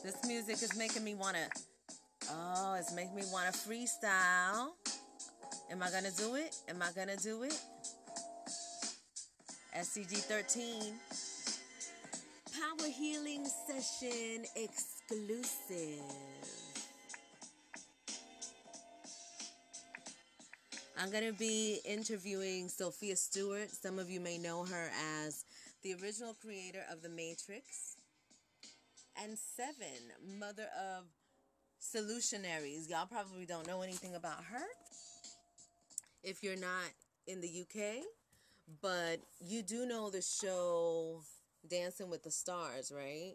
This music is making me want to, it's making me want to freestyle. Am I going to do it? Am I going to do it? SCG 13. Power Healing Session exclusive. I'm going to be interviewing Sophia Stewart. Some of you may know her as the original creator of The Matrix. And Seven, mother of Solutionaries. Y'all probably don't know anything about her if you're not in the UK. But you do know the show Dancing with the Stars, right?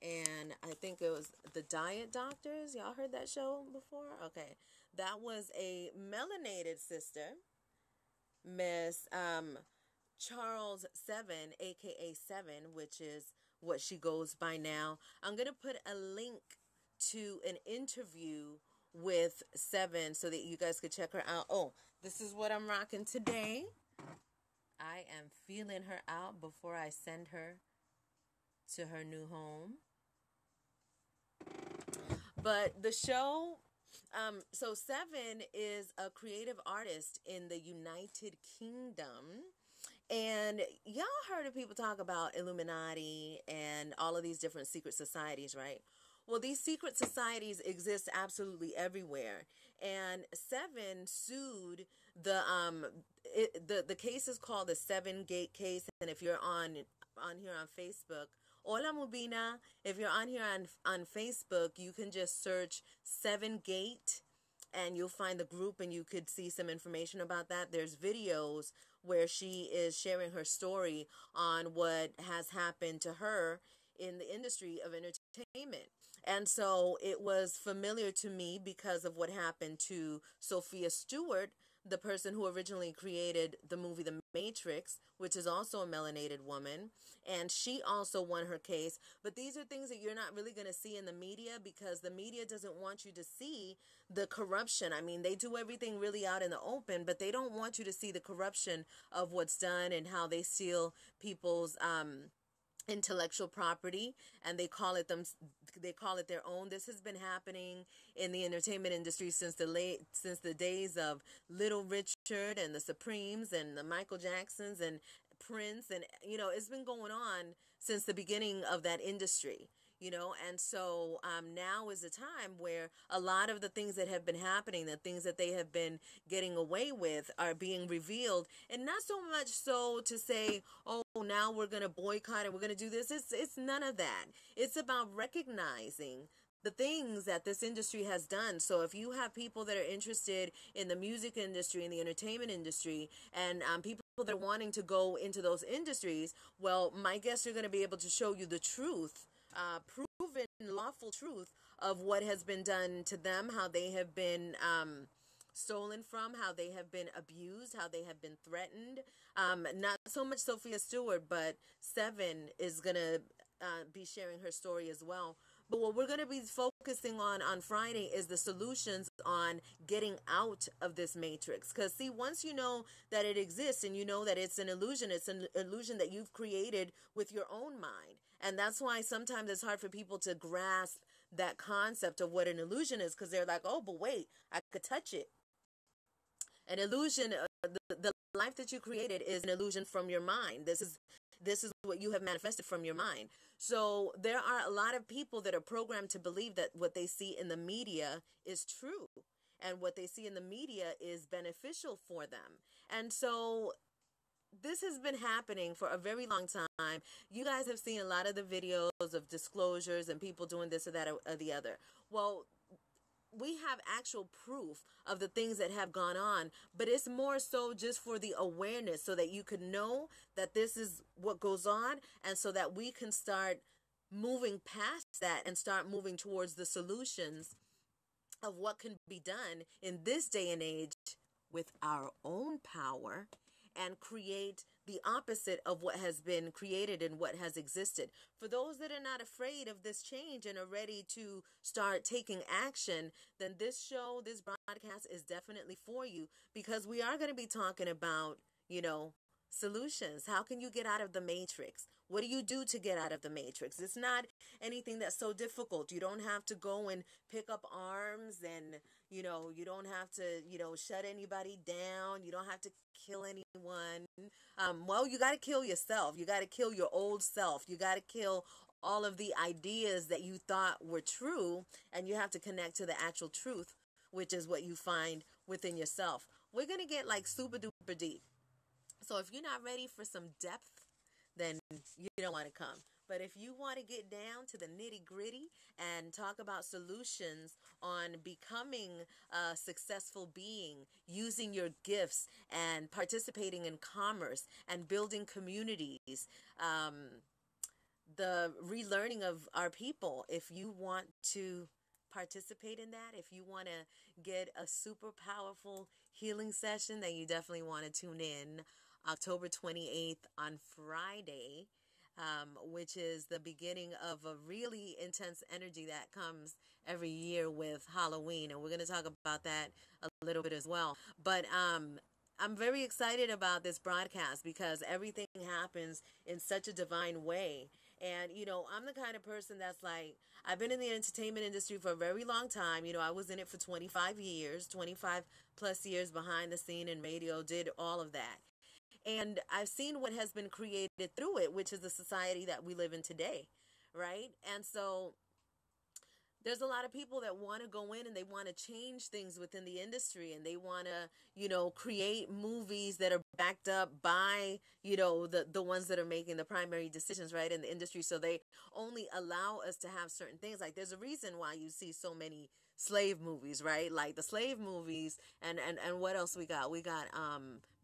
And I think it was The Diet Doctors. Y'all heard that show before? Okay. That was a melanated sister, Miss Charles Seven, aka Seven, which is what she goes by now. I'm going to put a link to an interview with Seven so that you guys could check her out. Oh, this is what I'm rocking today. I am feeling her out before I send her to her new home. But the show, so Seven is a creative artist in the United Kingdom. And y'all heard of people talk about Illuminati and all of these different secret societies, right? Well, these secret societies exist absolutely everywhere. And Seven sued the case is called the Seven Gate case. And if you're on here on Facebook, hola Mubina, if you're on here on Facebook, you can just search Seven Gate and you'll find the group and you could see some information about that. There's videos where she is sharing her story on what has happened to her in the industry of entertainment. And so it was familiar to me because of what happened to Sophia Stewart, the person who originally created the movie The Matrix, which is also a melanated woman. And she also won her case. But these are things that you're not really going to see in the media because the media doesn't want you to see the corruption. I mean, they do everything really out in the open, but they don't want you to see the corruption of what's done and how they steal people's intellectual property, and they call it their own. This has been happening in the entertainment industry since the days of Little Richard and the Supremes and the Michael Jacksons and Prince, and it's been going on since the beginning of that industry. And so now is the time where a lot of the things that have been happening, the things that they have been getting away with are being revealed. And not so much so to say, oh, now we're going to boycott and we're going to do this. It's none of that. It's about recognizing the things that this industry has done. So if you have people that are interested in the music industry and the entertainment industry and people that are wanting to go into those industries, well, my guests are going to be able to show you the truth, proven lawful truth of what has been done to them, how they have been stolen from, how they have been abused, how they have been threatened. Not so much Sophia Stewart, but Seven is going to be sharing her story as well. But what we're going to be focusing on Friday is the solutions on getting out of this matrix. Because see, once you know that it exists and you know that it's an illusion that you've created with your own mind. And that's why sometimes it's hard for people to grasp that concept of what an illusion is, because they're like, oh, but wait, I could touch it. An illusion, the life that you created is an illusion from your mind. This is what you have manifested from your mind. So there are a lot of people that are programmed to believe that what they see in the media is true and what they see in the media is beneficial for them. And so this has been happening for a very long time. You guys have seen a lot of the videos of disclosures and people doing this or that or the other. Well, we have actual proof of the things that have gone on, but it's more so just for the awareness so that you could know that this is what goes on, and so that we can start moving past that and start moving towards the solutions of what can be done in this day and age with our own power and create the opposite of what has been created and what has existed. For those that are not afraid of this change and are ready to start taking action, then this show, this broadcast is definitely for you, because we are going to be talking about, solutions. How can you get out of the matrix? What do you do to get out of the matrix? It's not anything that's so difficult. You don't have to go and pick up arms, and you don't have to shut anybody down. You don't have to kill anyone. Well, you got to kill yourself. You got to kill your old self. You got to kill all of the ideas that you thought were true, and you have to connect to the actual truth, which is what you find within yourself. We're going to get like super duper deep. So if you're not ready for some depth, then you don't want to come. But if you want to get down to the nitty gritty and talk about solutions on becoming a successful being, using your gifts and participating in commerce and building communities, the relearning of our people, if you want to participate in that, if you want to get a super powerful healing session, then you definitely want to tune in October 28th on Friday, which is the beginning of a really intense energy that comes every year with Halloween. And we're going to talk about that a little bit as well. But I'm very excited about this broadcast because everything happens in such a divine way. And, I'm the kind of person that's like, I've been in the entertainment industry for a very long time. I was in it for 25 years, 25 plus years behind the scene in radio, did all of that. And I've seen what has been created through it, which is the society that we live in today, right? And so there's a lot of people that want to go in and they want to change things within the industry, and they want to, create movies that are backed up by, the ones that are making the primary decisions, right, in the industry. So they only allow us to have certain things. Like there's a reason why you see so many slave movies, right? Like the slave movies, and what else we got? We got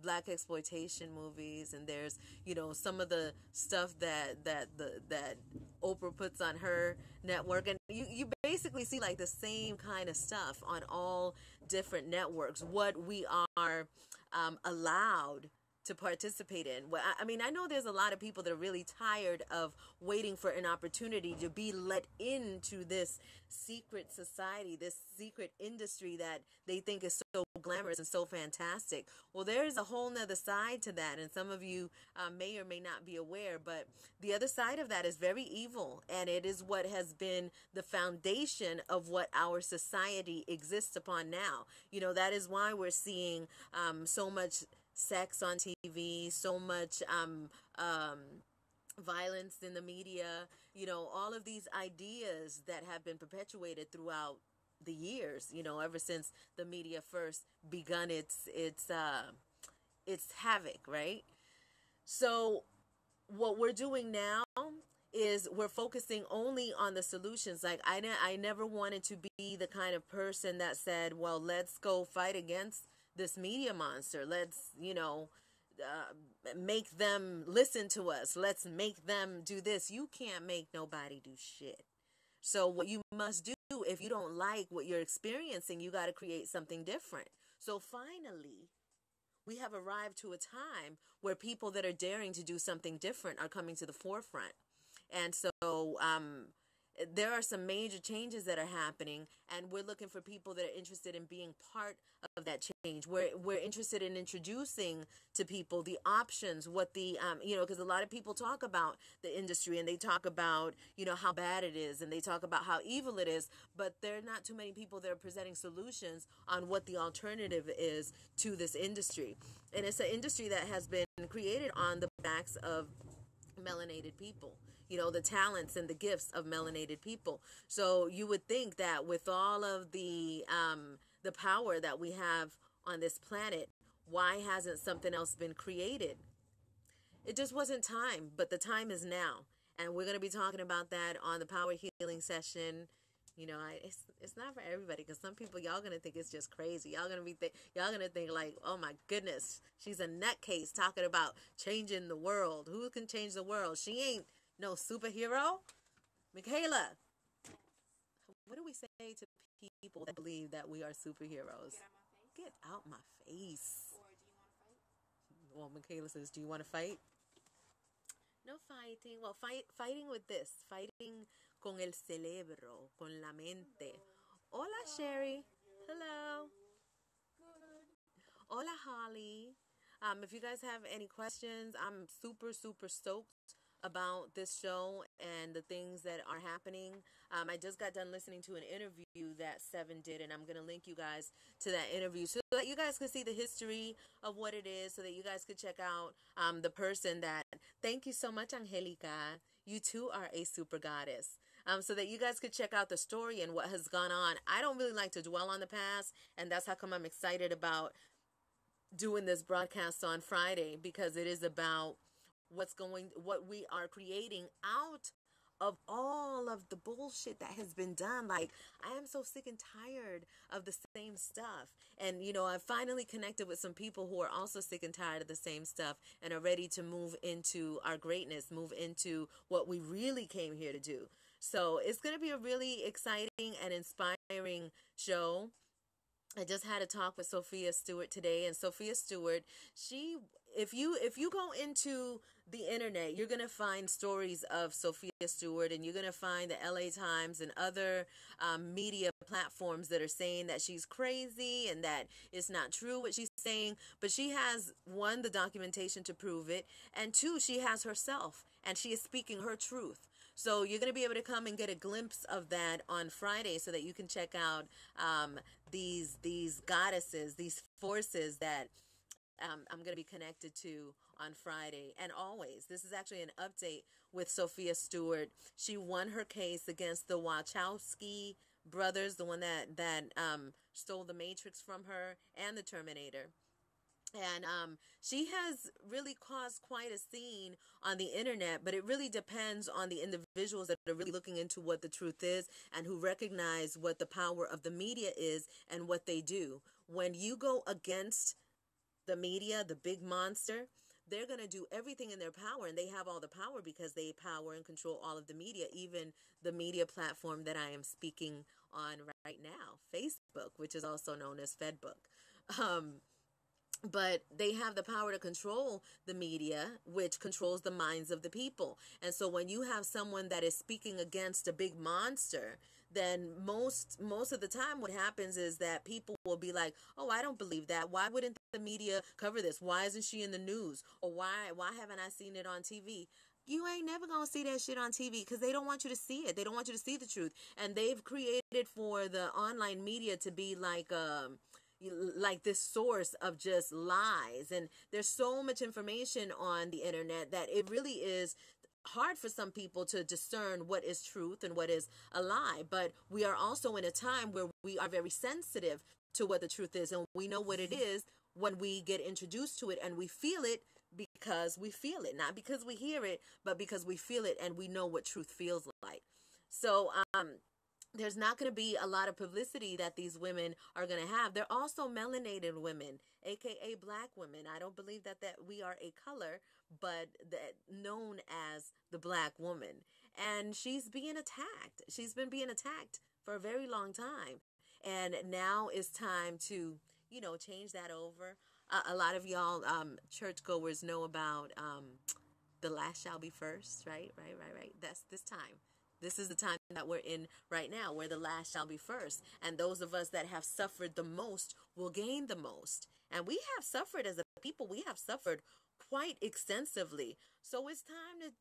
black exploitation movies, and there's some of the stuff that Oprah puts on her network, and you basically see like the same kind of stuff on all different networks. What we are allowed to participate in. Well, I mean, I know there's a lot of people that are really tired of waiting for an opportunity to be let into this secret society, this secret industry that they think is so glamorous and so fantastic. Well, there's a whole nother side to that, and some of you may or may not be aware, but the other side of that is very evil, and it is what has been the foundation of what our society exists upon now. That is why we're seeing so much sex on TV, so much violence in the media, all of these ideas that have been perpetuated throughout the years, ever since the media first begun its havoc, right? So what we're doing now is we're focusing only on the solutions. Like I never wanted to be the kind of person that said, well, let's go fight against this media monster. Let's, make them listen to us. Let's make them do this. You can't make nobody do shit. So what you must do, if you don't like what you're experiencing, you got to create something different. So finally, we have arrived to a time where people that are daring to do something different are coming to the forefront. And so, there are some major changes that are happening, and we're looking for people that are interested in being part of that change. We're interested in introducing to people the options, what the, because a lot of people talk about the industry, and they talk about, how bad it is, and they talk about how evil it is, but there are not too many people that are presenting solutions on what the alternative is to this industry. And it's an industry that has been created on the backs of melanated people, the talents and the gifts of melanated people. So you would think that with all of the power that we have on this planet, why hasn't something else been created? It just wasn't time, but the time is now. And we're going to be talking about that on the Power Healing Session. It's not for everybody, because some people, y'all going to think it's just crazy. Y'all going to think like, oh my goodness, she's a nutcase talking about changing the world. Who can change the world? She ain't no superhero. Michaela, what do we say to people that believe that we are superheroes? Get out my face. Or do you want to fight? Well, Michaela says, do you want to fight? No fighting. Well, fighting with this. Fighting con el cerebro, con la mente. Hola, Sherry. Hello. Hola, Holly. If you guys have any questions, I'm super, super stoked about this show and the things that are happening. I just got done listening to an interview that Seven did, and I'm going to link you guys to that interview so that you guys can see the history of what it is, so that you guys could check out the person that. Thank you so much, Angelica. You too are a super goddess. So that you guys could check out the story and what has gone on. I don't really like to dwell on the past, and that's how come I'm excited about doing this broadcast on Friday, because it is about what we are creating out of all of the bullshit that has been done. Like, I am so sick and tired of the same stuff. And, I finally connected with some people who are also sick and tired of the same stuff and are ready to move into our greatness, move into what we really came here to do. So it's going to be a really exciting and inspiring show. I just had a talk with Sophia Stewart today, and Sophia Stewart, if you go into the internet, you're going to find stories of Sophia Stewart, and you're going to find the LA Times and other media platforms that are saying that she's crazy and that it's not true what she's saying. But she has, one, the documentation to prove it, and two, she has herself, and she is speaking her truth. So you're going to be able to come and get a glimpse of that on Friday, so that you can check out these goddesses, these forces that I'm going to be connected to on Friday. And always, this is actually an update with Sophia Stewart. She won her case against the Wachowski brothers, the one that stole the Matrix from her, and the Terminator. And she has really caused quite a scene on the internet, but it really depends on the individuals that are really looking into what the truth is and who recognize what the power of the media is and what they do. When you go against the media, the big monster, they're going to do everything in their power, and they have all the power because they power and control all of the media, even the media platform that I am speaking on right now, Facebook, which is also known as Fedbook. But they have the power to control the media, which controls the minds of the people. And so when you have someone that is speaking against a big monster, then most of the time what happens is that people will be like, oh, I don't believe that. Why wouldn't the media cover this? Why isn't she in the news? Or why haven't I seen it on TV? You ain't never gonna see that shit on TV, because they don't want you to see it. They don't want you to see the truth. And they've created for the online media to be like this source of just lies. And there's so much information on the internet that it really is hard for some people to discern what is truth and what is a lie. But we are also in a time where we are very sensitive to what the truth is, and we know what it is when we get introduced to it, and we feel it because we feel it, not because we hear it, but because we feel it, and we know what truth feels like. So there's not going to be a lot of publicity that these women are going to have. They're also melanated women, aka black women. I don't believe that we are a color, but that known as the black woman. And she's being attacked. She's been being attacked for a very long time. And now it's time to, change that over. A lot of y'all churchgoers know about the last shall be first, right? That's this time. This is the time that we're in right now, where the last shall be first. And those of us that have suffered the most will gain the most. And we have suffered as a people. We have suffered quite extensively. So it's time to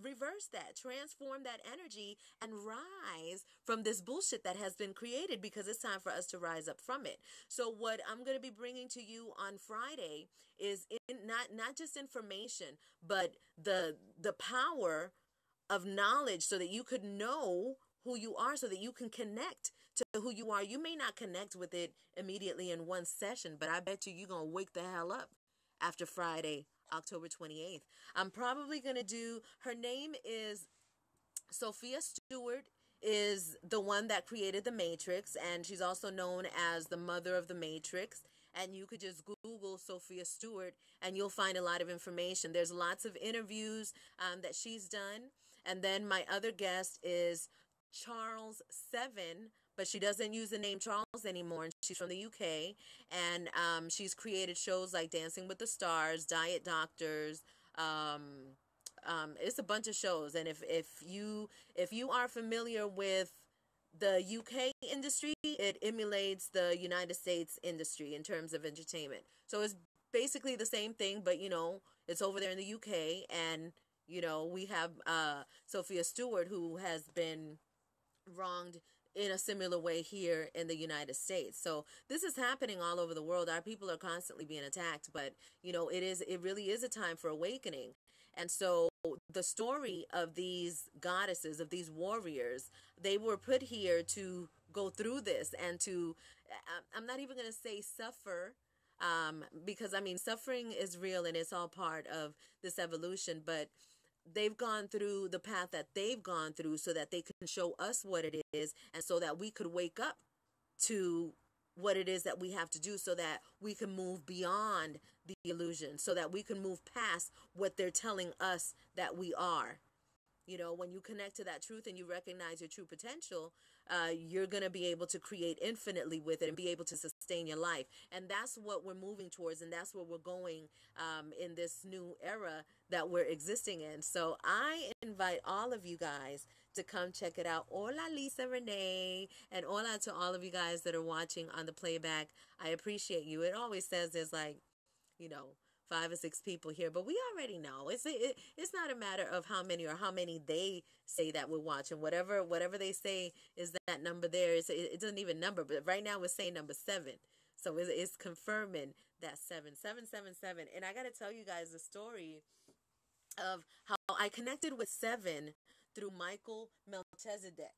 reverse that, transform that energy, and rise from this bullshit that has been created, because it's time for us to rise up from it. So what I'm going to be bringing to you on Friday is not just information, but the power of knowledge, so that you could know who you are, so that you can connect to who you are. You may not connect with it immediately in one session, but I bet you're going to wake the hell up after Friday, October 28th. I'm probably going to do, her name is Sophia Stewart, is the one that created the Matrix, and she's also known as the mother of the Matrix. And you could just Google Sophia Stewart and you'll find a lot of information. There's lots of interviews that she's done. And then my other guest is Charles Seven, but she doesn't use the name Charles anymore. And she's from the UK. And she's created shows like Dancing with the Stars, Diet Doctors. It's a bunch of shows. And if you are familiar with the UK industry, it emulates the United States industry in terms of entertainment. So it's basically the same thing, but it's over there in the UK, and we have Sophia Stewart, who has been wronged in a similar way here in the United States. So this is happening all over the world. Our people are constantly being attacked, but it really is a time for awakening. And so the story of these goddesses, of these warriors, they were put here to go through this and to, I'm not even going to say suffer, because I mean, suffering is real and it's all part of this evolution, but they've gone through the path that they've gone through so that they can show us what it is, and so that we could wake up to what it is that we have to do, so that we can move beyond the illusion, so that we can move past what they're telling us that we are. When you connect to that truth and you recognize your true potential, you're going to be able to create infinitely with it and be able to sustain your life. And that's what we're moving towards, and that's where we're going in this new era that we're existing in. So I invite all of you guys to come check it out. Hola, Lisa Renee, and hola to all of you guys that are watching on the playback. I appreciate you. It always says there's 5 or 6 people here, but we already know it's not a matter of how many or how many they say that we're watching. Whatever they say is that number there. It doesn't even number, but right now we're saying number 7, so it's confirming that 7. And I got to tell you guys the story of how I connected with 7 through Michael Melchizedek.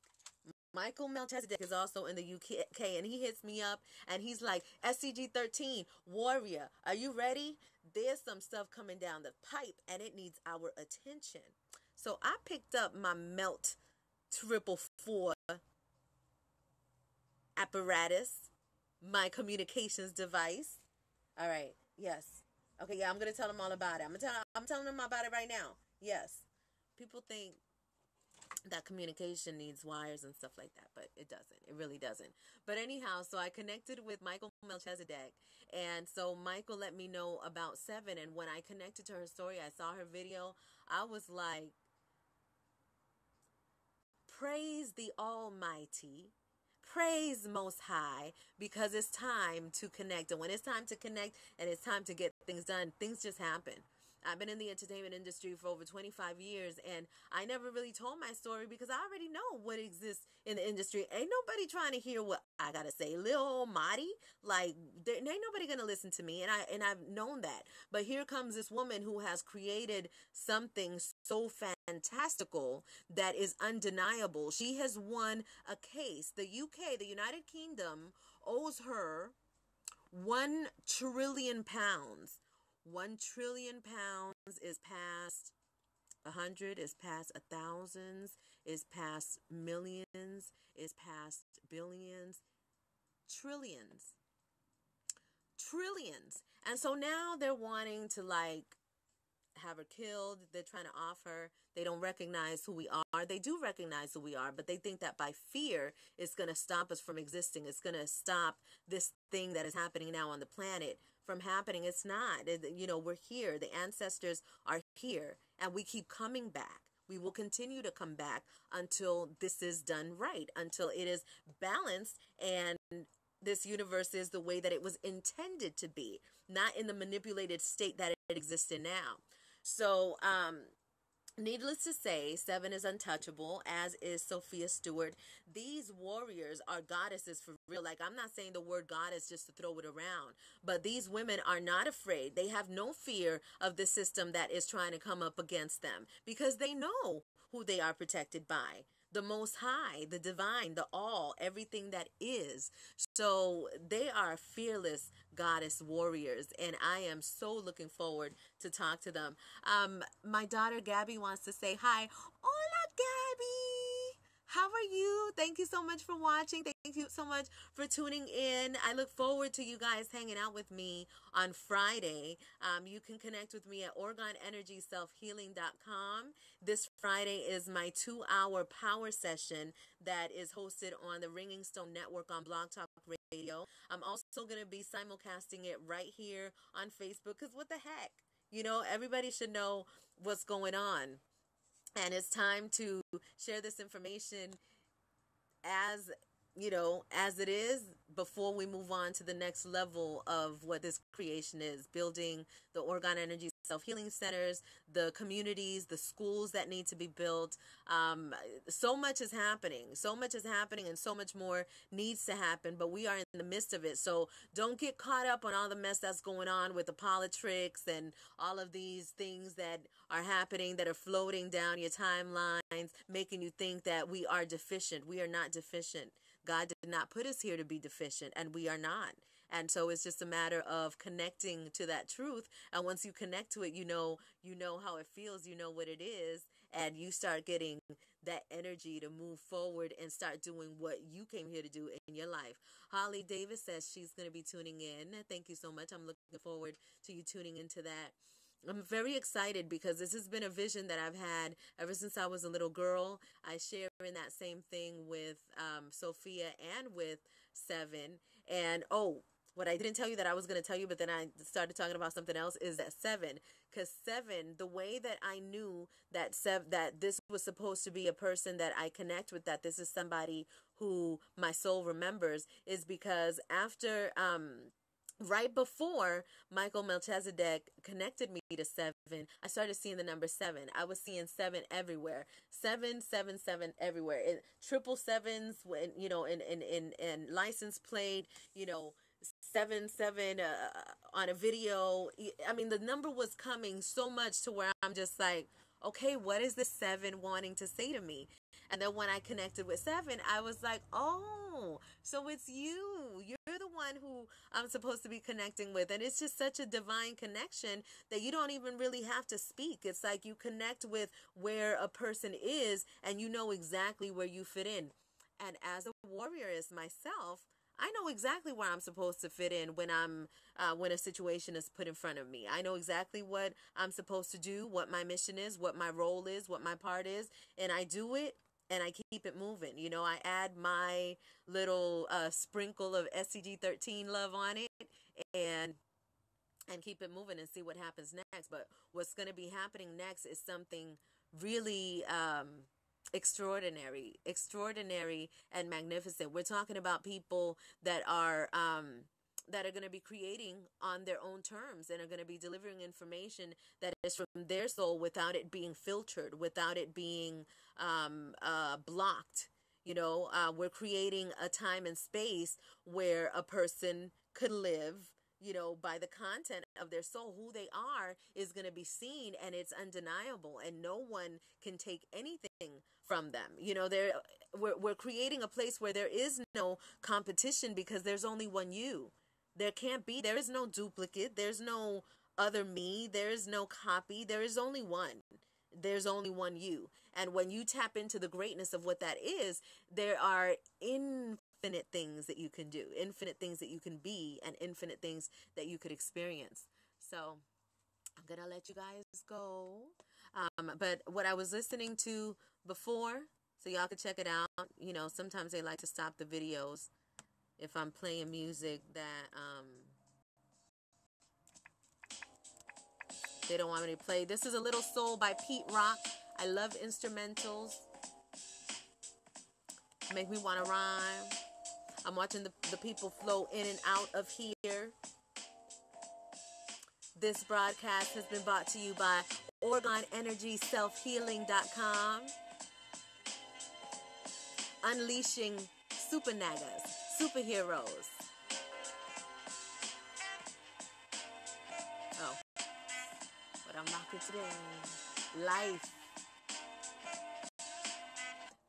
Michael Melchizedek is also in the UK, and he hits me up and he's like, SCG 13 Warrior, are you ready? There's some stuff coming down the pipe and it needs our attention. So I picked up my Melt 444 apparatus, my communications device. All right. Yes. Okay. Yeah, I'm going to tell them all about it. I'm telling them about it right now. Yes. People think that communication needs wires and stuff like that, but it doesn't. It really doesn't. But anyhow, so I connected with Michael Melchizedek, and so Michael let me know about 7, and when I connected to her story, I saw her video, I was like, praise the Almighty, praise Most High, because it's time to connect. And when it's time to connect and it's time to get things done, things just happen. I've been in the entertainment industry for over 25 years, and I never really told my story because I already know what exists in the industry. Ain't nobody trying to hear what I gotta say. Lil old Marty, ain't nobody gonna listen to me, and I've known that. But here comes this woman who has created something so fantastical that is undeniable. She has won a case. The UK, the United Kingdom, owes her £1 trillion. 1 trillion pounds is past 100, is past 1,000, is past millions, is past billions, trillions. And so now they're wanting to have her killed. They're trying to off her. They don't recognize who we are. They do recognize who we are, but they think that by fear it's going to stop us from existing. It's going to stop this thing that is happening now on the planet from happening. It's not. We're here. The ancestors are here, and we keep coming back. We will continue to come back until this is done right, until it is balanced and this universe is the way that it was intended to be, not in the manipulated state that it exists in now. So, needless to say, 7 is untouchable, as is Sophia Stewart. These warriors are goddesses for real. I'm not saying the word goddess just to throw it around, but these women are not afraid. They have no fear of the system that is trying to come up against them because they know who they are protected by. The Most High, the Divine, the All, everything that is. So they are fearless goddess warriors, and I am so looking forward to talk to them. My daughter Gabby wants to say hi. Hola, Gabby. How are you? Thank you so much for watching. Thank you so much for tuning in. I look forward to you guys hanging out with me on Friday. You can connect with me at OrgonEnergySelfHealing.com. This Friday is my 2-hour power session that is hosted on the Ringing Stone Network on Blog Talk Radio. I'm also going to be simulcasting it right here on Facebook because what the heck? Everybody should know what's going on. And it's time to share this information as as it is, before we move on to the next level of what this creation is, building the Orgone Energy self-healing centers, the communities, the schools that need to be built. So much is happening. So much is happening, and so much more needs to happen, but we are in the midst of it. So don't get caught up on all the mess that's going on with the politics and all of these things that are happening, that are floating down your timelines, making you think that we are deficient. We are not deficient. God did not put us here to be deficient, and we are not. And so it's just a matter of connecting to that truth. And once you connect to it, you know how it feels, you know what it is, and you start getting that energy to move forward and start doing what you came here to do in your life. Holly Davis says she's going to be tuning in. Thank you so much. I'm looking forward to you tuning into that. I'm very excited because this has been a vision that I've had ever since I was a little girl. I share in that same thing with Sophia and with Seven. And what I didn't tell you that I was going to tell you, but then I started talking about something else, is that Seven. Because Seven, the way that I knew that that this was supposed to be a person that I connect with, that this is somebody who my soul remembers, is because after right before Michael Melchizedek connected me to Seven, I started seeing the number 7. I was seeing 7 everywhere. 777 everywhere. 777s, when in license plate, 77 on a video. I mean, the number was coming so much to where I'm just like, okay, what is the 7 wanting to say to me? And then when I connected with 7, I was like, oh, so it's you. You're the one who I'm supposed to be connecting with. And it's just such a divine connection that you don't even really have to speak. It's like you connect with where a person is, and you know exactly where you fit in. And as a warrioress myself, I know exactly where I'm supposed to fit in when when a situation is put in front of me. I know exactly what I'm supposed to do, what my mission is, what my role is, what my part is, and I do it, and I keep it moving. I add my little sprinkle of SCG-13 love on it, and keep it moving and see what happens next. But what's going to be happening next is something really extraordinary and magnificent. We're talking about people that are going to be creating on their own terms, and are going to be delivering information that is from their soul without it being filtered, without it being blocked. We're creating a time and space where a person could live, by the content of their soul. Who they are is going to be seen, and it's undeniable, and no one can take anything from them. We're creating a place where there is no competition, because there's only one you. There is no duplicate. There's no other me. There is no copy. There is only one. There's only one you. And when you tap into the greatness of what that is, there are infinite things that you can do, infinite things that you can be, and infinite things that you could experience. So I'm going to let you guys go. But what I was listening to before, so y'all can check it out, sometimes they like to stop the videos if I'm playing music that they don't want me to play. This is A Little Soul by Pete Rock. I love instrumentals. Make me want to rhyme. I'm watching the people flow in and out of here. This broadcast has been brought to you by OrgoneEnergySelfHealing.com. Unleashing super nagas, superheroes. Oh, but I'm rocking today. Life.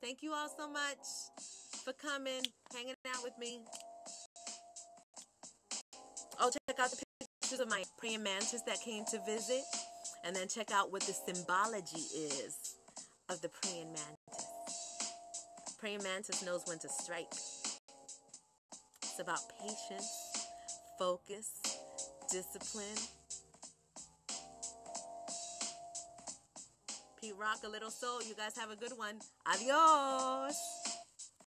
Thank you all so much for coming, hanging out with me. Oh, check out the pictures of my praying mantis that came to visit. And then check out what the symbology is of the praying mantis. Praying mantis knows when to strike. It's about patience, focus, discipline. Pete Rock, A Little Soul. You guys have a good one. Adios.